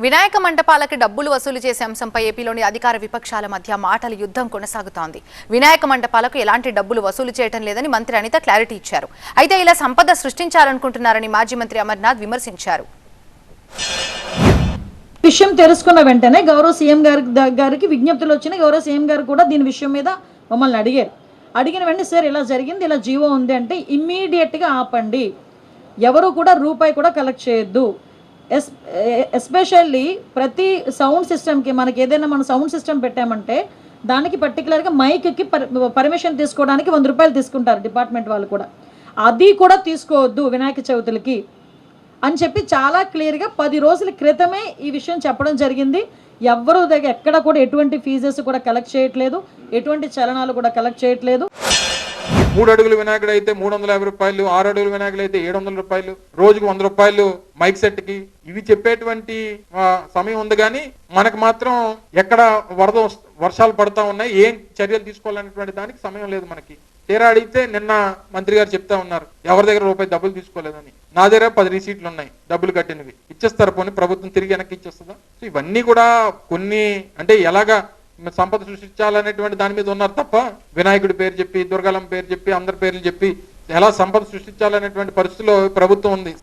వినాయక మండపాలకి డబ్బులు వసూలు చేసే అంశంపై ఏపీలోని అధికార విపక్షాల మధ్య మాటల యుద్ధం కొనసాగుతోంది. వినాయక మండపాలకు ఎలాంటి డబ్బులు వసూలు చేయడం లేదని మంత్రి అనిత క్లారిటీ ఇచ్చారు. అయితే ఇలా సంపద సృష్టించాలనుకుంటున్నారని మాజీ మంత్రి అమర్నాథ్ విమర్శించారు. విషయం తెలుసుకున్న వెంటనే గౌరవ సీఎం గారికి విజ్ఞప్తులు వచ్చినాయి. గౌరవ సీఎం గారు కూడా దీని విషయం మీద మమ్మల్ని అడిగిన వెంటనే సార్ ఇలా జరిగింది, ఇలా జీవో ఉంది అంటే ఇమ్మీడియట్గా ఆపండి, ఎవరు కూడా రూపాయి కూడా కలెక్ట్ చేయొద్దు. ఎస్పెషల్లీ ప్రతి సౌండ్ సిస్టమ్కి మనకి ఏదైనా మనం సౌండ్ సిస్టమ్ పెట్టామంటే దానికి పర్టికులర్గా మైక్కి పర్మిషన్ తీసుకోవడానికి 100 రూపాయలు తీసుకుంటారు డిపార్ట్మెంట్ వాళ్ళు కూడా. అది కూడా తీసుకోవద్దు వినాయక చవితులకి అని చెప్పి చాలా క్లియర్గా 10 రోజుల క్రితమే ఈ విషయం చెప్పడం జరిగింది. ఎవ్వరూ దగ్గర ఎక్కడ కూడా ఎటువంటి ఫీజెస్ కూడా కలెక్ట్ చేయట్లేదు, ఎటువంటి చలనాలు కూడా కలెక్ట్ చేయట్లేదు. 3 అడుగుల వినాయకుడు అయితే 350 రూపాయలు, 6 అడుగుల వినాయకుడు అయితే 700 రూపాయలు, రోజుకు 100 రూపాయలు మైక్ సెట్ కి. ఇవి చెప్పేటువంటి సమయం ఉంది కానీ మనకు మాత్రం ఎక్కడ వర్షాలు పడతా ఉన్నాయి, ఏం చర్యలు తీసుకోవాలనేటువంటి దానికి సమయం లేదు మనకి. తీరా అడిగితే నిన్న మంత్రి గారు చెప్తా ఉన్నారు ఎవరి దగ్గర రూపాయి డబ్బులు తీసుకోలేదని. నా దగ్గర 10 రిసీట్లు ఉన్నాయి డబ్బులు కట్టినవి. ఇచ్చేస్తారు, పోనీ ప్రభుత్వం తిరిగి వెనక్కి ఇచ్చేస్తుందా? సో ఇవన్నీ కూడా కొన్ని అంటే ఎలాగా సంపద సృష్టించాలనేటువంటి దాని మీద ఉన్నారు తప్ప వినాయకుడి పేరు చెప్పి, దుర్గాలమ్మ పేరు చెప్పి, అందరి పేర్లు చెప్పి ఎలా సంపద సృష్టించాలనేటువంటి పరిస్థితిలో ప్రభుత్వం ఉంది.